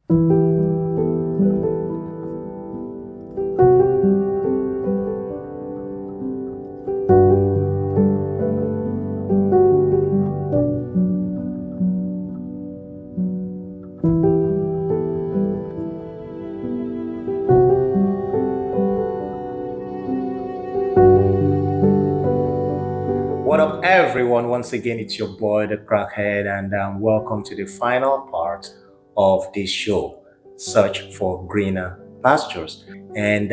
What up, everyone? Once again, it's your boy, the Crackhead, and welcome to the final part of this show, Search for Greener Pastures. And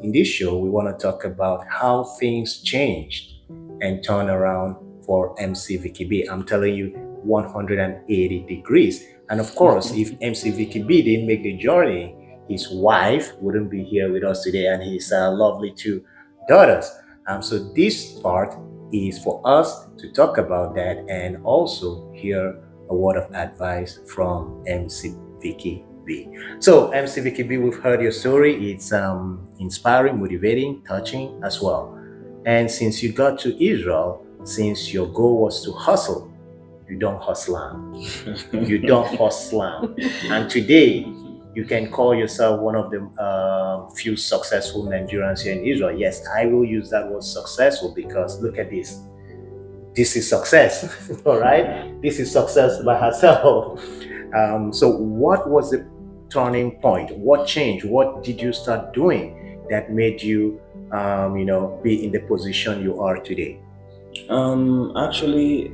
in this show, we want to talk about how things changed and turn around for MC Vicky B. I'm telling you, 180 degrees. And of course, if MC Vicky B didn't make the journey, his wife wouldn't be here with us today, and his lovely two daughters. So this part is for us to talk about that and also hear a word of advice from MC Vicky B. So, MC Vicky B, we've heard your story. It's inspiring, motivating, touching as well. And since you got to Israel, since your goal was to hustle, you don't hustle. You don't hustle. And today, you can call yourself one of the few successful Nigerians here in Israel. Yes, I will use that word successful because look at this. This is success, all right? This is success by herself. So, what was the turning point? What changed? What did you start doing that made you, be in the position you are today? Actually,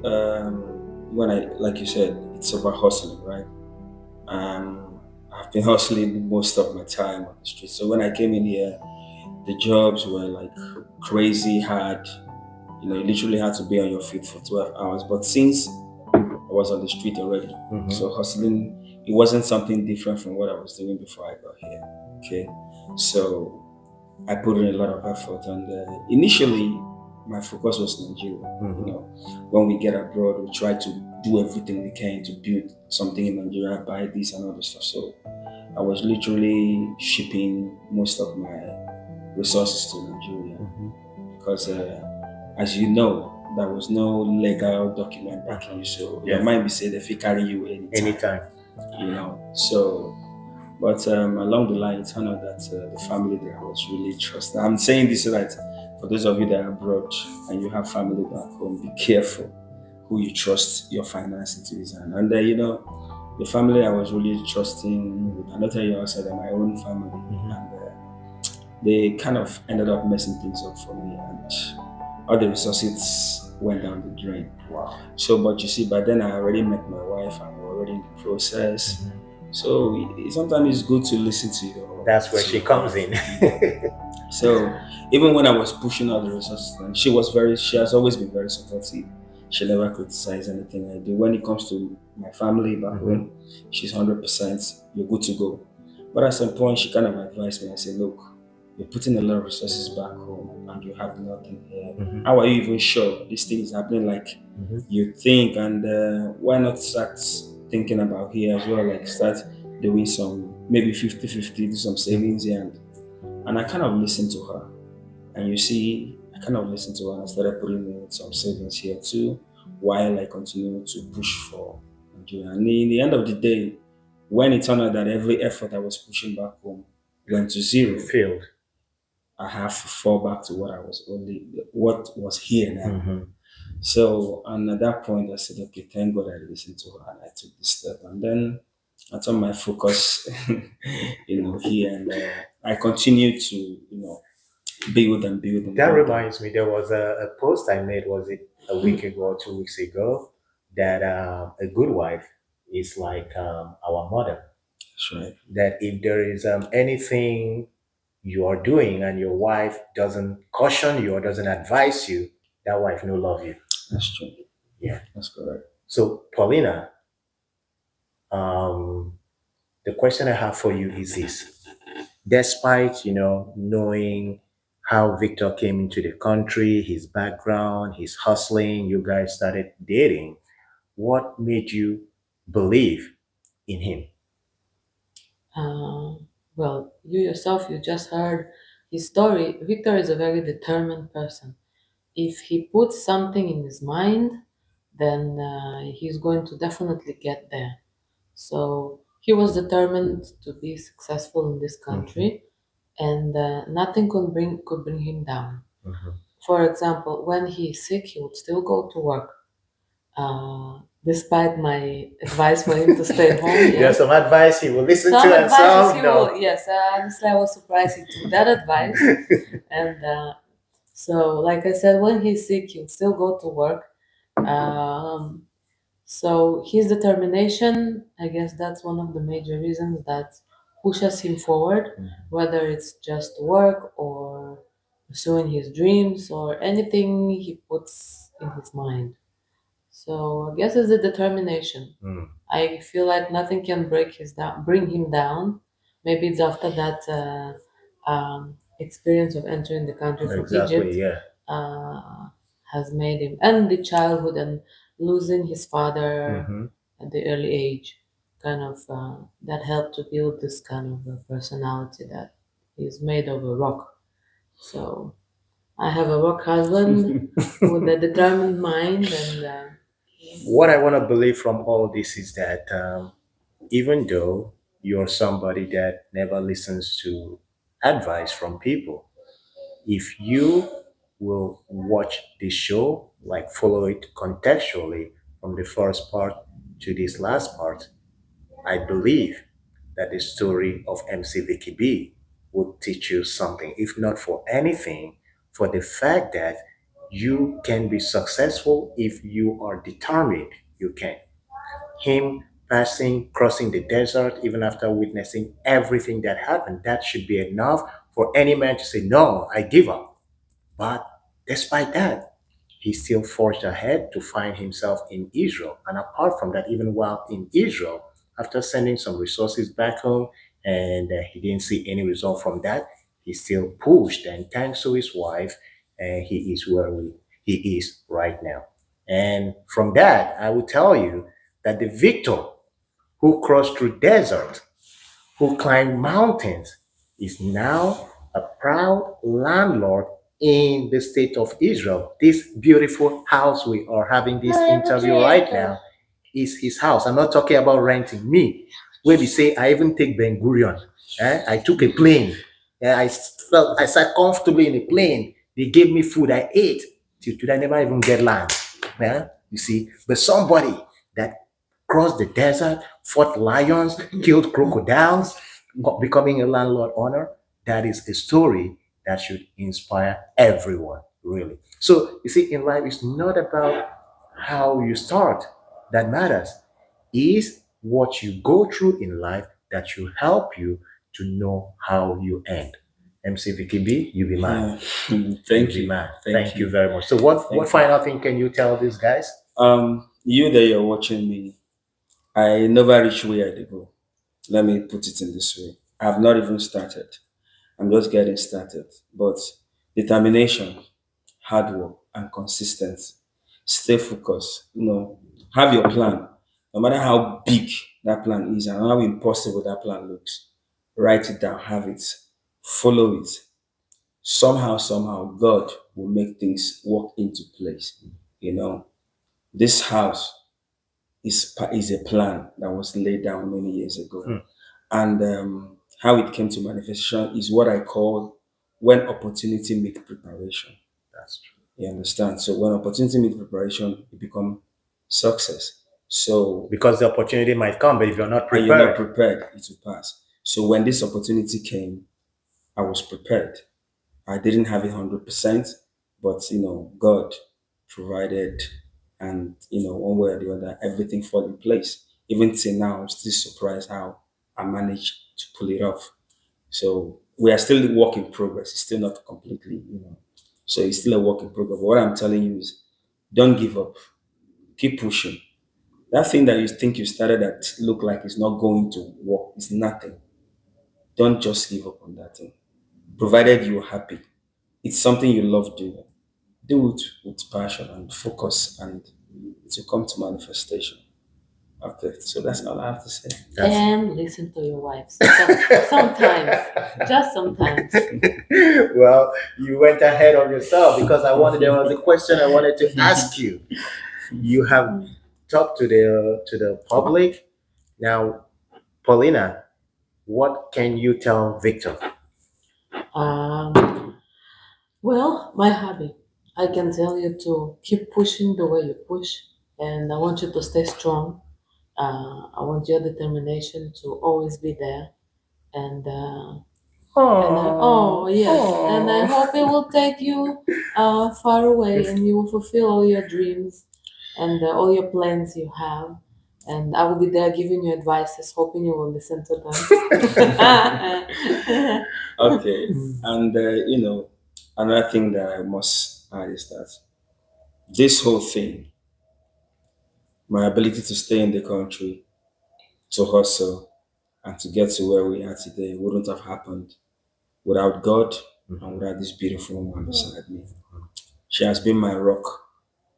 when I, like you said, it's about hustling, right? I've been hustling most of my time on the street. So when I came in here, the jobs were like crazy hard. You literally had to be on your feet for 12 hours. But since I was on the street already, Mhm. so hustling, it wasn't something different from what I was doing before I got here. Okay. So I put in a lot of effort, and initially, my focus was Nigeria. Mhm. When we get abroad, we try to do everything we can to build something in Nigeria, buy this and other stuff. So I was literally shipping most of my resources to Nigeria Mhm. because, as you know, there was no legal document backing you, so your Yes. mind be said if you carry you anytime, Anytime. So but along the line, it turned out that the family that I was really trusting. I'm saying this so that for those of you that are abroad and you have family back home, be careful who you trust your finances to. The family I was really trusting, I not tell you outside of my own family, and they kind of ended up messing things up for me, and all the resources went down the drain. Wow. So, but you see, by then I already met my wife and we're already in the process. So sometimes it's good to listen to your. That's where to she your comes wife. in. So even when I was pushing out the resources, and she has always been very supportive. She never criticized anything I do. When it comes to my family back home, she's 100%. You're good to go. But at some point, she kind of advised me and said, "Look, you're putting a lot of resources back home, and you have nothing here. Mhm. How are you even sure this thing is happening like Mhm. you think? And why not start thinking about here as well? Like start doing some maybe 50-50, do some savings here and I kind of listened to her. And you see, I kind of listened to her and I started putting in some savings here too, while I continue to push for Nigeria. And in the end of the day, when it turned out that every effort I was pushing back home went to zero, Failed. I have to fall back to what was here now. Mhm. So, and at that point, I said, okay, thank God I listened to her and I took this step. And then I turned my focus, here and I continued to, build and build and That build. reminds me, there was a post I made, was it a week ago or 2 weeks ago, that a good wife is like our mother. That's right. That if there is anything you are doing and your wife doesn't caution you or doesn't advise you, that wife no love you. That's true. Yeah. That's correct. So, Paulina, um, the question I have for you is this. Despite, knowing how Victor came into the country, his background, his hustling, you guys started dating, what made you believe in him? Uh, well, you yourself, you just heard his story. Victor is a very determined person. If he puts something in his mind, then he's going to definitely get there. So He was determined to be successful in this Mhm. country, and nothing could bring him down. Mhm. For example, when he's sick, he would still go to work, despite my advice for him to stay home. There's Yes, some advice he will listen some to and advices he some will. no. Yes, honestly, I was surprised he took that advice, and so, like I said, when he's sick, he'll still go to work. Um, so his determination, I guess that's one of the major reasons that pushes him forward, whether it's just work or pursuing his dreams or anything he puts in his mind. So I guess it's the determination. Mm, I feel like nothing can bring him down. Maybe it's after that experience of entering the country from exactly, Egypt yeah. uh, has made him, and the childhood and losing his father Hmm. at the early age, kind of that helped to build this kind of a personality that is made of a rock. So I have a rock husband with a determined mind, and What I want to believe from all this is that even though you're somebody that never listens to advice from people, if you will watch the show, like follow it contextually from the first part to this last part, I believe that the story of MC Vicky B would teach you something, if not for anything, for the fact that you can be successful if you are determined. You can. Him crossing the desert, even after witnessing everything that happened, that should be enough for any man to say, no, I give up. But despite that, he still forged ahead to find himself in Israel. And apart from that, even while in Israel, after sending some resources back home and he didn't see any result from that, he still pushed. And thanks to his wife, he is where he is right now. And from that, I will tell you that the victor who crossed through desert, who climbed mountains, is now a proud landlord in the state of Israel. This beautiful house we are having this interview right now is his house. I'm not talking about renting. Me, where we say I even take Ben Gurion. I took a plane. I sat comfortably in a plane. They gave me food. I ate. Till today, I never even get land. You see, but somebody that crossed the desert, fought lions, killed crocodiles, becoming a landlord owner, that is a story that should inspire everyone, really. So, you see, in life, it's not about how you start that matters. Is what you go through in life that should help you to know how you end. MC Vicky B, you be mine. Yeah. You Thank be you. mine. Thank Thank you you. very much. So, what Thank you. final thing can you tell these guys? You that you're watching me, I never reach where I dey go. Let me put it in this way. I've not even started. I'm just getting started. But determination, hard work, and consistency. Stay focused. Have your plan. No matter how big that plan is and how impossible that plan looks, write it down, have it, follow it. Somehow, God will make things work into place. You know, this house is a plan that was laid down many years ago. Hmm, And how it came to manifestation is what I call when opportunity meets preparation. that's true. You understand? So when opportunity meets preparation, it becomes success. So Because the opportunity might come, but if you're not and you're not prepared, prepared, it will pass. So when this opportunity came, I was prepared. I didn't have it 100%, but God provided, and one way or the other, everything fall in place. Even till now, I'm still surprised how I managed to pull it off. So we are still a work in progress. It's still not completely. So it's still a work in progress. But what I'm telling you is, don't give up. Keep pushing. That thing that you think you started that look like it's not going to work is nothing. Don't just give up on that thing. Provided you're happy, it's something you love doing. Do it with passion and focus, and it will come to manifestation. Okay, so that's all I have to say. that's and listen to your wives. Sometimes, just sometimes. well, you went ahead of yourself because there was a question I wanted to ask you. You have talked to the public. Now, Paulina, what can you tell Victor? Um, well, my hobby. I can tell you to keep pushing the way you push, and I want you to stay strong. I want your determination to always be there, and oh Oh, yes, and I oh. hope it will take you far away, and you will fulfill all your dreams and all your plans you have. And I will be there giving you advices, hoping you will listen to them. Okay, and another thing that I must add is that this whole thing, my ability to stay in the country, to hustle, and to get to where we are today wouldn't have happened without God and without this beautiful woman beside me. She has been my rock.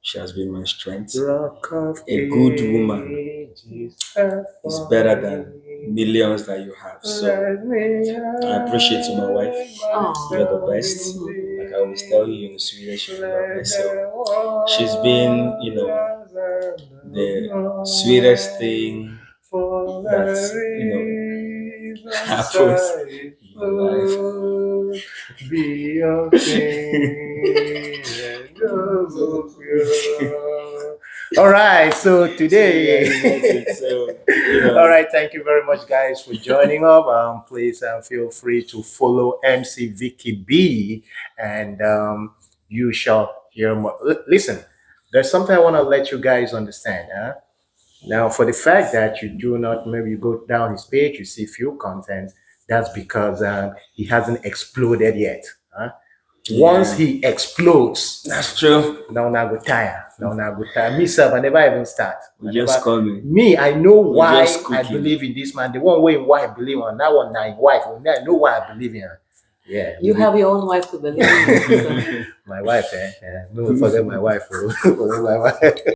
She has been my strength. Rock of A good woman ages, is better than millions that you have. So I appreciate you, my wife. You're the best. Oh. Like I always tell you, you're the sweetest, you're the loveliest. So she's been, the sweetest thing that's, happens in my life. be okay. All right, so So yeah, today, that's it. So all right, thank you very much, guys, for joining up. Please feel free to follow MC Vicky B, and you shall hear more. Listen, there's something I want to let you guys understand. Huh? Now, for the fact that you do not, maybe you go down his page, you see few contents, that's because he hasn't exploded yet. Huh? Once yeah, he explodes, that's true. now na go tire. Now na go tire. Me self, I never even start. We I just never. call me. Me, I know We why just I cooking. believe in this man. The one way why I believe on that one, my wife. I know why I believe in her. Yeah, You have your own wife to believe in. So. my wife. No, forget my wife. Oh. Forget my wife.